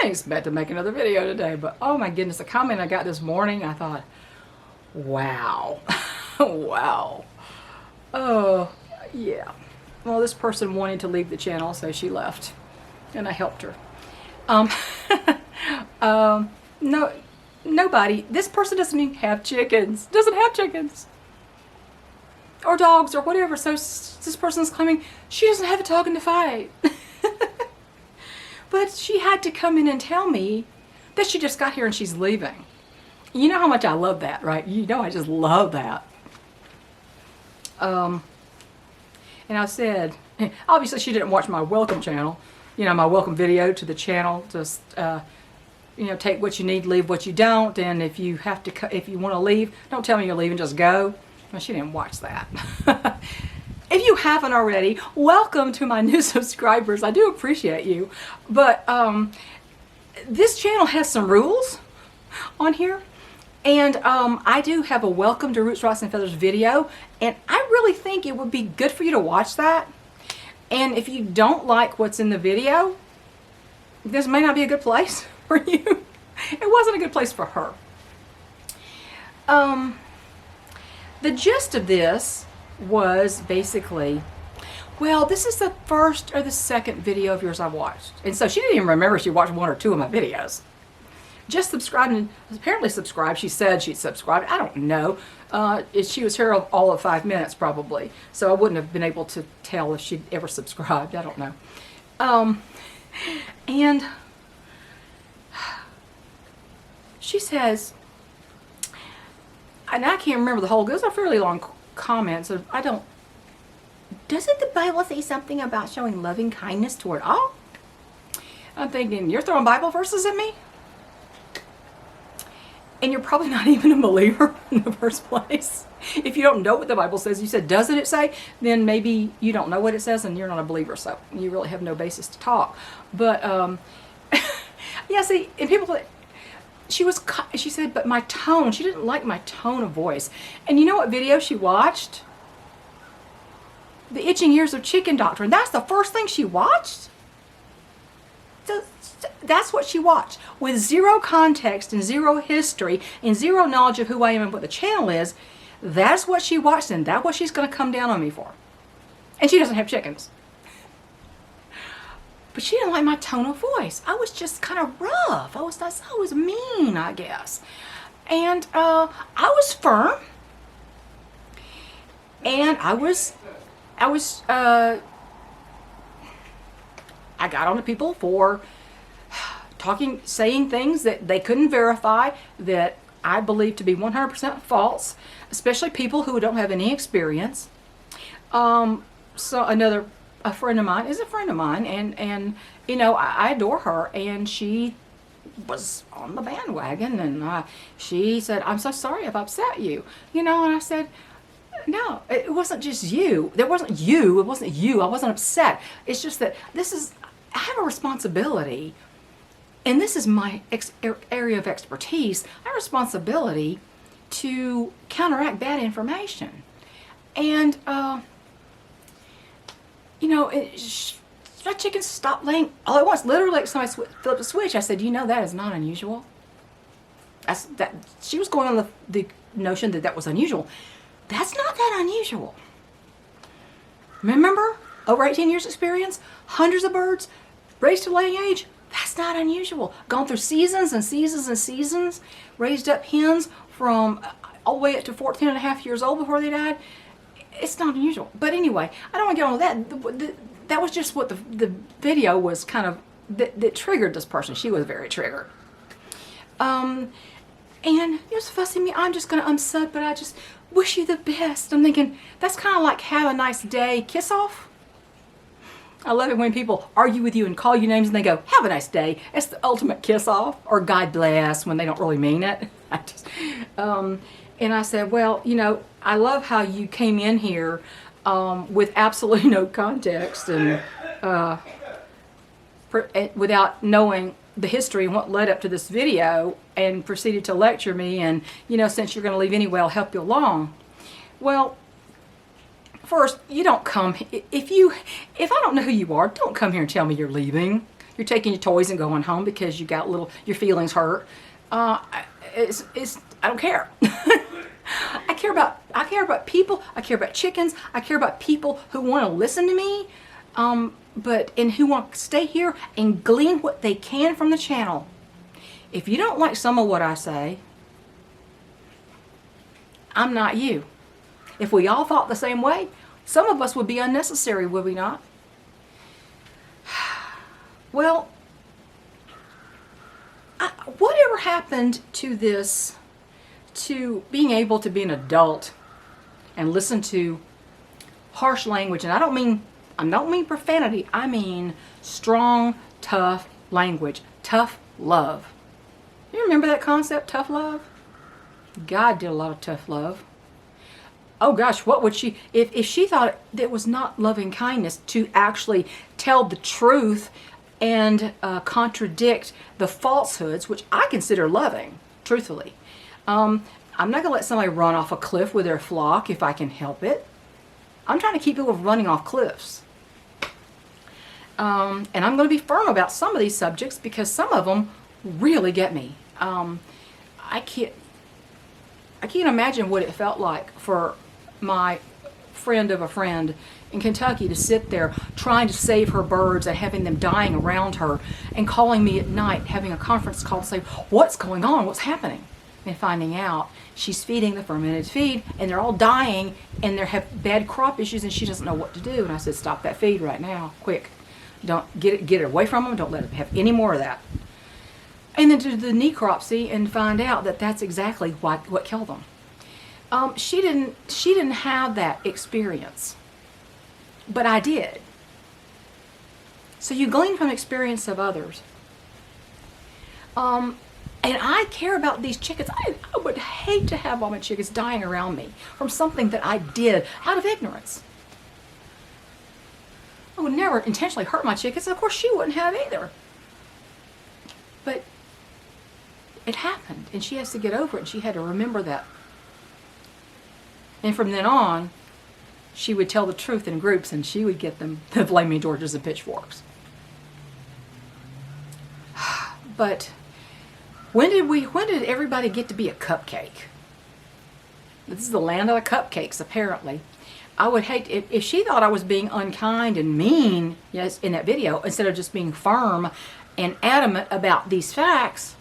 didn't expect to make another video today, but oh my goodness, the comment I got this morning, I thought, wow. Wow. Oh, yeah. Well, this person wanted to leave the channel, so she left, and I helped her. No, nobody. This person doesn't even have chickens. Doesn't have chickens. Or dogs or whatever. So this person's claiming she doesn't have a dog in the fight. But she had to come in and tell me that she just got here and she's leaving. You know how much I love that, right? You know I just love that. And I said, obviously she didn't watch my welcome channel. You know, my welcome video to the channel. Just, you know, take what you need, leave what you don't. And if you have to, if you want to leave, don't tell me you're leaving, just go. Well, she didn't watch that. If you haven't already, welcome to my new subscribers. I do appreciate you. But this channel has some rules on here. And I do have a welcome to Roots, Rocks, and Feathers video. And I really think it would be good for you to watch that. And if you don't like what's in the video, this may not be a good place for you. It wasn't a good place for her. The gist of this was basically, well, this is the first or the second video of yours I watched. And so she didn't even remember she watched one or two of my videos. Just subscribed and apparently subscribed. She said she'd subscribed. I don't know. She was here all of 5 minutes probably. So I wouldn't have been able to tell if she'd ever subscribed. I don't know. And she says, and I can't remember the whole, it was a fairly long comment, so I don't, doesn't the Bible say something about showing loving kindness toward all? I'm thinking, you're throwing Bible verses at me? And you're probably not even a believer in the first place. If you don't know what the Bible says, you said, doesn't it say? Then maybe you don't know what it says and you're not a believer, so you really have no basis to talk. But, yeah, see, and people, she said, but my tone, she didn't like my tone of voice. And you know what video she watched? The Itching Ears of Chicken Doctrine. That's the first thing she watched? That's what she watched. With zero context and zero history and zero knowledge of who I am and what the channel is, that's what she watched, and that's what she's going to come down on me for. And she doesn't have chickens. But she didn't like my tone of voice. I was just kind of rough. I was mean, I guess. And I was firm. And I got on to people for saying things that they couldn't verify, that I believe to be 100% false, especially people who don't have any experience. So a friend of mine is a friend of mine, and you know, I adore her, and she was on the bandwagon, and she said, I'm so sorry if I upset you, you know, and I said, no, it wasn't just you. It wasn't you. I wasn't upset. It's just that I have a responsibility, and this is my area of expertise. I have a responsibility to counteract bad information. And, you know, my chickens stopped laying all at once. Literally, like somebody flipped a switch. I said, you know, that is not unusual. She was going on the notion that that was unusual. That's not that unusual. Remember, over 18 years experience, hundreds of birds, raised to laying age. That's not unusual. Gone through seasons and seasons and seasons, raised up hens from all the way up to 14 and a half years old before they died. It's not unusual. But anyway, I don't want to get on with that. That was just what the video was kind of, that triggered this person. She was very triggered. And you're fussing me. I'm just going to unsub, but I just wish you the best. I'm thinking, that's kind of like have a nice day kiss off. I love it when people argue with you and call you names and they go, have a nice day. It's the ultimate kiss off, or God bless when they don't really mean it. And I said, well, you know, I love how you came in here with absolutely no context and without knowing the history and what led up to this video, and proceeded to lecture me, and, you know, since you're going to leave anyway, I'll help you along. Well, first, you don't come, if I don't know who you are, don't come here and tell me you're leaving. you're taking your toys and going home because you got your feelings hurt. I don't care. I care about people. I care about chickens. I care about people who want to listen to me, and who want to stay here and glean what they can from the channel. If you don't like some of what I say, I'm not you. If we all thought the same way, some of us would be unnecessary, would we not? Well, whatever happened to this, to being able to be an adult and listen to harsh language? And I don't mean profanity. I mean strong, tough language, tough love. You remember that concept, tough love? God did a lot of tough love. Oh gosh, what would she, if she thought that was not loving kindness to actually tell the truth and contradict the falsehoods, which I consider loving, truthfully. I'm not going to let somebody run off a cliff with their flock if I can help it. I'm trying to keep people from running off cliffs. And I'm going to be firm about some of these subjects because some of them really get me. I can't imagine what it felt like for my friend of a friend in Kentucky to sit there trying to save her birds and having them dying around her and calling me at night, having a conference call to say, what's going on, what's happening? And finding out she's feeding the fermented feed and they're all dying and they have bad crop issues and she doesn't know what to do. And I said, stop that feed right now, quick. Don't get it away from them, don't let them have any more of that. And then do the necropsy and find out that that's exactly what killed them. She didn't have that experience, but I did. So you glean from the experience of others. And I care about these chickens. I would hate to have all my chickens dying around me from something that I did out of ignorance. I would never intentionally hurt my chickens. Of course, she wouldn't have either. But it happened, and she has to get over it, and she had to remember that. And from then on, she would tell the truth in groups, and she would get them the flaming torches and pitchforks. But when did everybody get to be a cupcake? This is the land of the cupcakes, apparently. I would hate if she thought I was being unkind and mean, yes, in that video, instead of just being firm and adamant about these facts.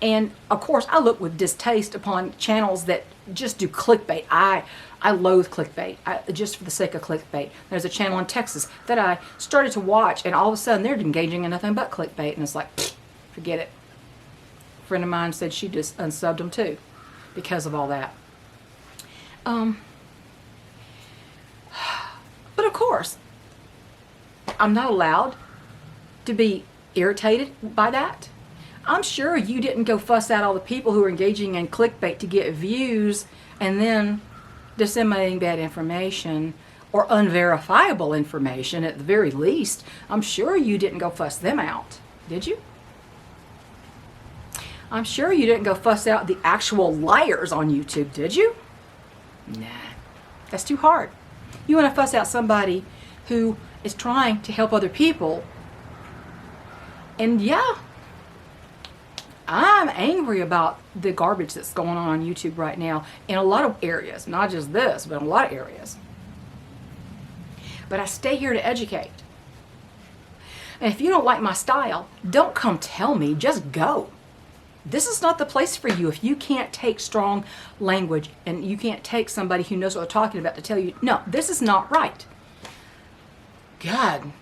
And of course, I look with distaste upon channels that just do clickbait. I loathe clickbait, just for the sake of clickbait. There's a channel in Texas that I started to watch, and all of a sudden they're engaging in nothing but clickbait, and it's like, forget it. A friend of mine said she just unsubbed them too because of all that. But of course, I'm not allowed to be irritated by that. I'm sure you didn't go fuss out all the people who are engaging in clickbait to get views and then disseminating bad information or unverifiable information at the very least. I'm sure you didn't go fuss them out, did you? I'm sure you didn't go fuss out the actual liars on YouTube, did you? Nah, that's too hard. You want to fuss out somebody who is trying to help other people. And yeah, I'm angry about the garbage that's going on YouTube right now in a lot of areas, not just this, but in a lot of areas. But I stay here to educate. And if you don't like my style, don't come tell me, just go. This is not the place for you if you can't take strong language and you can't take somebody who knows what they're talking about to tell you, no, this is not right. God,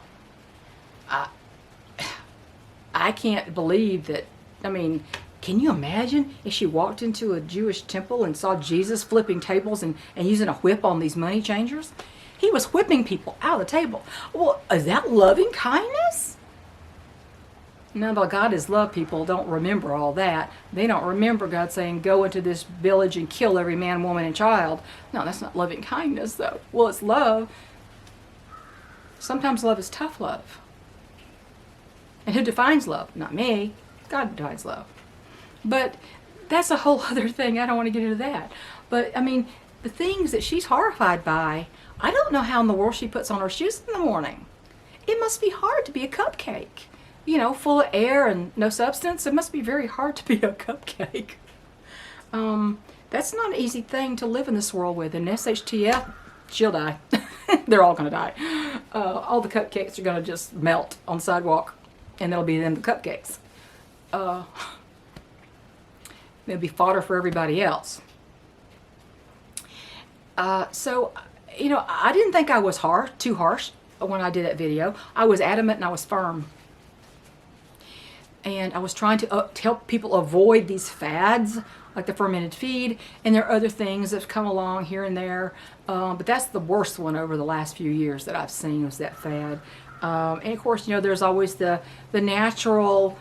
I can't believe that. I mean, can you imagine if she walked into a Jewish temple and saw Jesus flipping tables and using a whip on these money changers? He was whipping people out of the table. Well, is that loving kindness? No, but God is love. People don't remember all that. They don't remember God saying, go into this village and kill every man, woman, and child. No, that's not loving kindness, though. Well, it's love. Sometimes love is tough love. And who defines love? Not me. God defines love. But that's a whole other thing. I don't want to get into that. But, I mean, the things that she's horrified by, I don't know how in the world she puts on her shoes in the morning. it must be hard to be a cupcake. You know, full of air and no substance. It must be very hard to be a cupcake. That's not an easy thing to live in this world with. And SHTF, she'll die. They're all going to die. All the cupcakes are going to just melt on the sidewalk. And that'll be them, the cupcakes. They'll be fodder for everybody else. So, you know, I didn't think I was too harsh when I did that video. I was adamant and I was firm. And I was trying to help people avoid these fads, like the fermented feed, and there are other things that have come along here and there. But that's the worst one over the last few years that I've seen, was that fad. And of course, you know, there's always the natural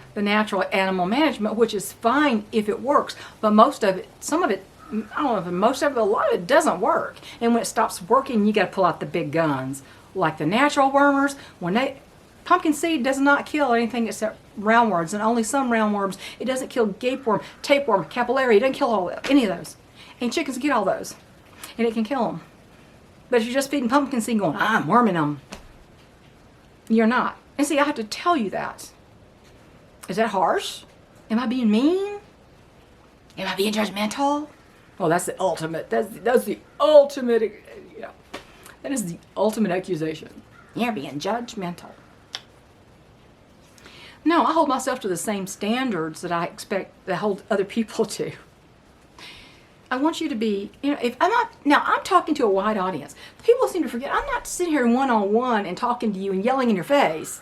animal management, which is fine if it works. But most of it, some of it, I don't know if most of it, a lot of it doesn't work. And when it stops working, you got to pull out the big guns, like the natural wormers. Pumpkin seed does not kill anything except roundworms, and only some roundworms. It doesn't kill gapeworm, tapeworm, capillary. It doesn't kill any of those. And chickens get all those, and it can kill them. But if you're just feeding pumpkin seed going, I'm worming them, you're not. And see, I have to tell you that. Is that harsh? Am I being mean? Am I being judgmental? Well, that's the ultimate. That's the ultimate. You know, that is the ultimate accusation. You're being judgmental. No, I hold myself to the same standards that I expect to hold other people to. I want you to be, you know, I'm talking to a wide audience. People seem to forget, I'm not sitting here one-on-one and talking to you and yelling in your face.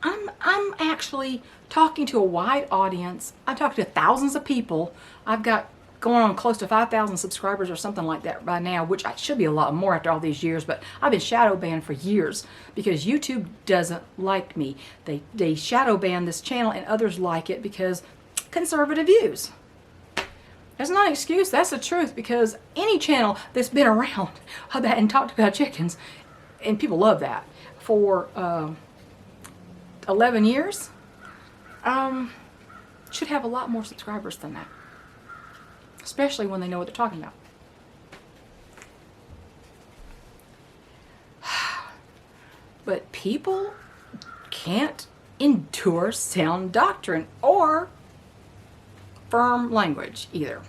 I'm actually talking to a wide audience. I'm talking to thousands of people. I've got going on close to 5,000 subscribers or something like that by now, which should be a lot more after all these years, but I've been shadow banned for years because YouTube doesn't like me. They shadow ban this channel, and others like it because conservative views. That's not an excuse, that's the truth, because any channel that's been around and talked about chickens, and people love that, for 11 years, should have a lot more subscribers than that. Especially when they know what they're talking about. But people can't endure sound doctrine or firm language either.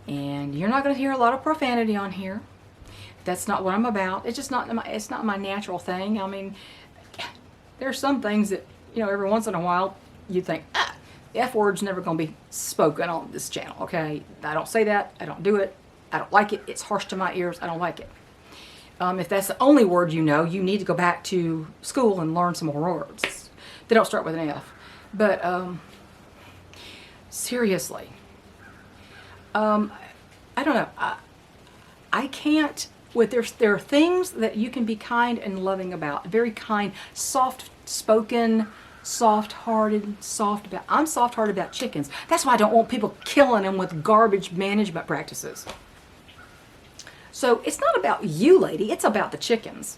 And you're not going to hear a lot of profanity on here. That's not what I'm about. It's just it's not my natural thing. I mean, there's some things that, you know, every once in a while you think, the F word's never going to be spoken on this channel, okay? I don't say that. I don't do it. I don't like it. It's harsh to my ears. I don't like it. If that's the only word you know, you need to go back to school and learn some more words. They don't start with an F. But, seriously. I don't know. I can't, there are things that you can be kind and loving about. Very kind, soft-spoken, soft-hearted, I'm soft-hearted about chickens. That's why I don't want people killing them with garbage management practices. So it's not about you, lady. It's about the chickens.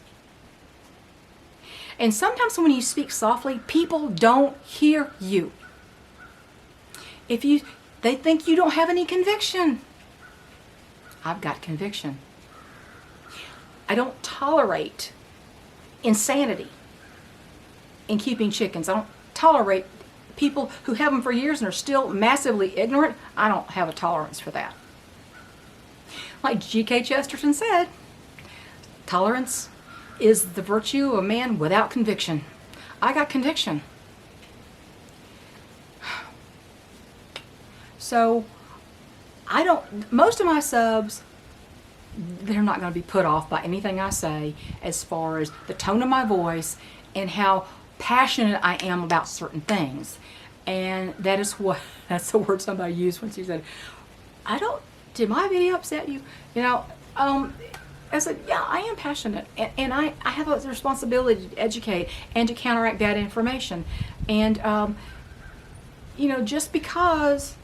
And sometimes when you speak softly, people don't hear you. They think you don't have any conviction. I've got conviction. I don't tolerate insanity in keeping chickens. I don't tolerate people who have them for years and are still massively ignorant. I don't have a tolerance for that. Like G.K. Chesterton said, tolerance is the virtue of a man without conviction. I got conviction. So, most of my subs, they're not going to be put off by anything I say as far as the tone of my voice and how passionate I am about certain things. And that's the word somebody used when she said, did my video upset you? You know, I said, yeah, I am passionate. And I have a responsibility to educate and to counteract bad information. And, you know, just because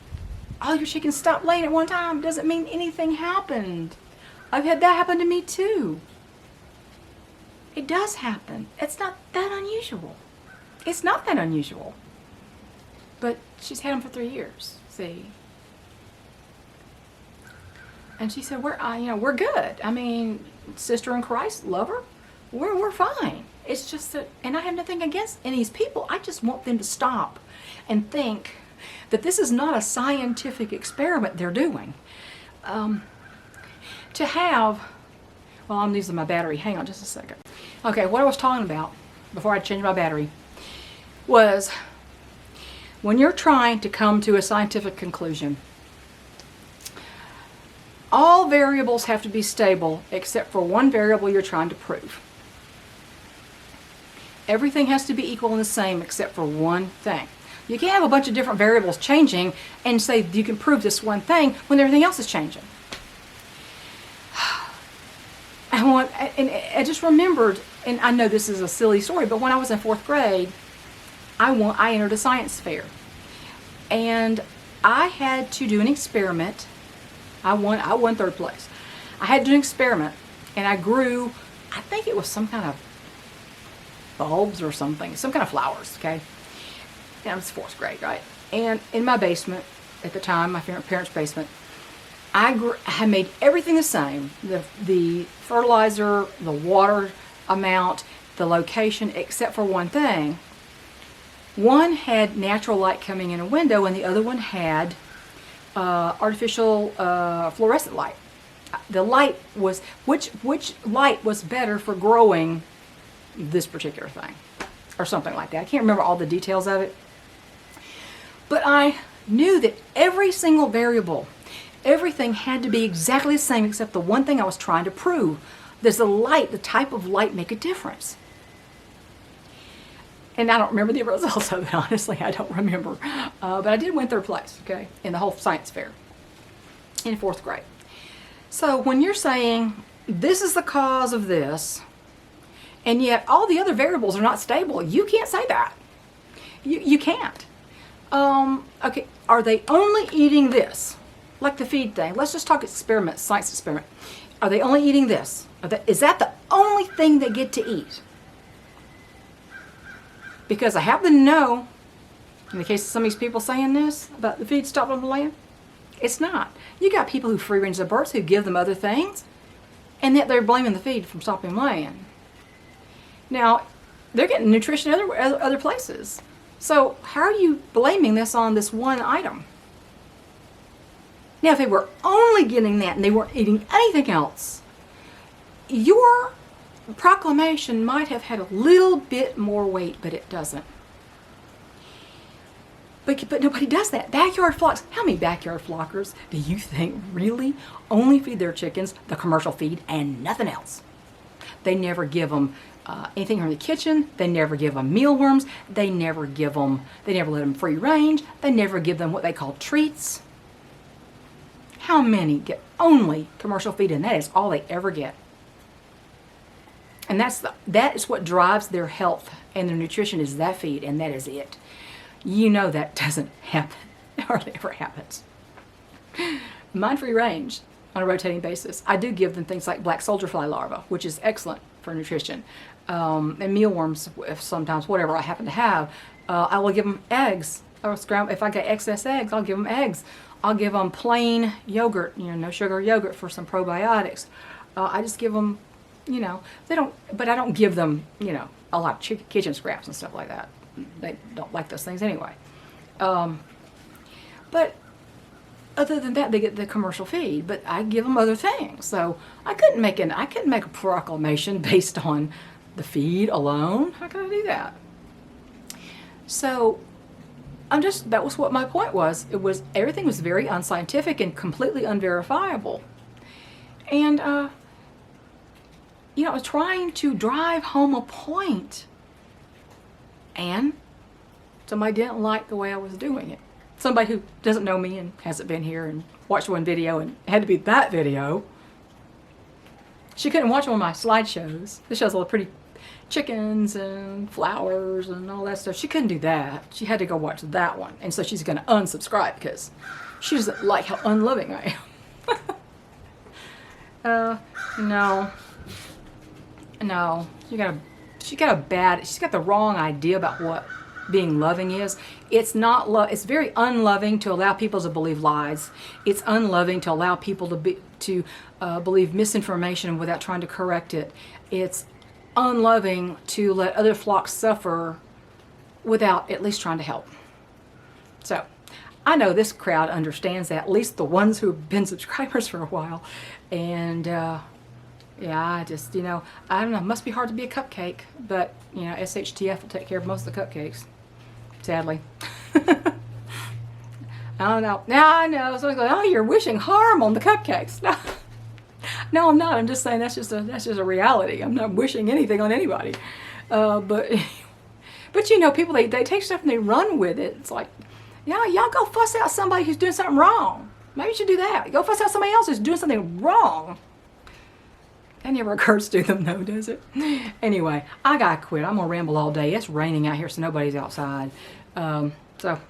all your chickens stopped laying at one time doesn't mean anything happened. I've had that happen to me too. It does happen. It's not that unusual. It's not that unusual. But she's had them for 3 years, see. And she said, we're good. I mean, sister in Christ, love her. We're fine. It's just that, and I have nothing against any of these people. I just want them to stop and think that this is not a scientific experiment they're doing. To have, well, I'm using my battery. Hang on just a second. Okay, what I was talking about before I changed my battery was when you're trying to come to a scientific conclusion, all variables have to be stable except for one variable you're trying to prove. Everything has to be equal and the same except for one thing. You can't have a bunch of different variables changing and say you can prove this one thing when everything else is changing. And I just remembered, and I know this is a silly story, but when I was in 4th grade, I entered a science fair. And I had to do an experiment. I won 3rd place. I had to do an experiment, and I grew, I think it was some kind of bulbs or something, some kind of flowers, okay? And I was 4th grade, right? And in my basement, at the time, my parents' basement, I had made everything the same. The fertilizer, the water amount, the location, except for one thing. One had natural light coming in a window, and the other one had artificial fluorescent light. The light was, which light was better for growing this particular thing? Or something like that. I can't remember all the details of it. But I knew that every single variable, everything had to be exactly the same except the one thing I was trying to prove. Does the light, the type of light, make a difference? And I don't remember the results of it, honestly. I don't remember. But I did win 3rd place, okay, in the whole science fair in 4th grade. So when you're saying this is the cause of this, and yet all the other variables are not stable, you can't say that. You can't. Okay, are they only eating this? Like the feed thing. Let's just talk experiment, science experiment. Are they only eating this? Is that the only thing they get to eat? Because I happen to know, in the case of some of these people saying this about the feed stopped on the land, it's not. You got people who free range the birds who give them other things, and yet they're blaming the feed from stopping laying. Now, they're getting nutrition other places. So how are you blaming this on this one item? Now, if they were only getting that and they weren't eating anything else, your proclamation might have had a little bit more weight, but it doesn't. But nobody does that. Backyard flocks. How many backyard flockers do you think really only feed their chickens the commercial feed and nothing else? They never give them anything from the kitchen. They never give them mealworms. They never let them free range. They never give them what they call treats. How many get only commercial feed, and that is all they ever get? And that is what drives their health and their nutrition, is that feed, and that is it. You know that doesn't happen. It hardly ever happens. Mine free range on a rotating basis. I do give them things like black soldier fly larvae, which is excellent for nutrition. And mealworms, sometimes, whatever I happen to have. I will give them eggs. If I get excess eggs, I'll give them eggs. I'll give them plain yogurt, no sugar yogurt for some probiotics. I just give them, but I don't give them, a lot of kitchen scraps and stuff like that. They don't like those things anyway. But other than that, they get the commercial feed, but I give them other things. So I couldn't make a proclamation based on the feed alone. How could I do that? So that was what my point was. Everything was very unscientific and completely unverifiable. And, I was trying to drive home a point. And somebody didn't like the way I was doing it. Somebody who doesn't know me and hasn't been here and watched one video, and it had to be that video. She couldn't watch one of my slideshows. This shows all the pretty chickens and flowers and all that stuff. She couldn't do that. She had to go watch that one. And so she's going to unsubscribe because she doesn't like how unloving I am. No. She's got the wrong idea about what being loving is. It's not love. It's very unloving to allow people to believe lies. It's unloving to allow people to believe misinformation without trying to correct it. It's unloving to let other flocks suffer without at least trying to help. So I know this crowd understands that, at least the ones who have been subscribers for a while. And yeah, I just, you know, I don't know, it must be hard to be a cupcake, but you know, SHTF will take care of most of the cupcakes, sadly. I don't know. Now I know someone's going, oh, you're wishing harm on the cupcakes. No, no, I'm not. I'm just saying that's just a reality. I'm not wishing anything on anybody. But you know, people, they take stuff and they run with it. It's like, yeah, y'all go fuss out somebody who's doing something wrong. Maybe you should do that. Go fuss out somebody else who's doing something wrong. That never occurs to them though, does it? Anyway, I gotta quit. I'm gonna ramble all day. It's raining out here, so nobody's outside. So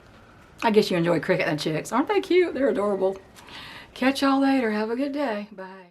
I guess you enjoy Cricket and the chicks. Aren't they cute? They're adorable. Catch y'all later. Have a good day. Bye.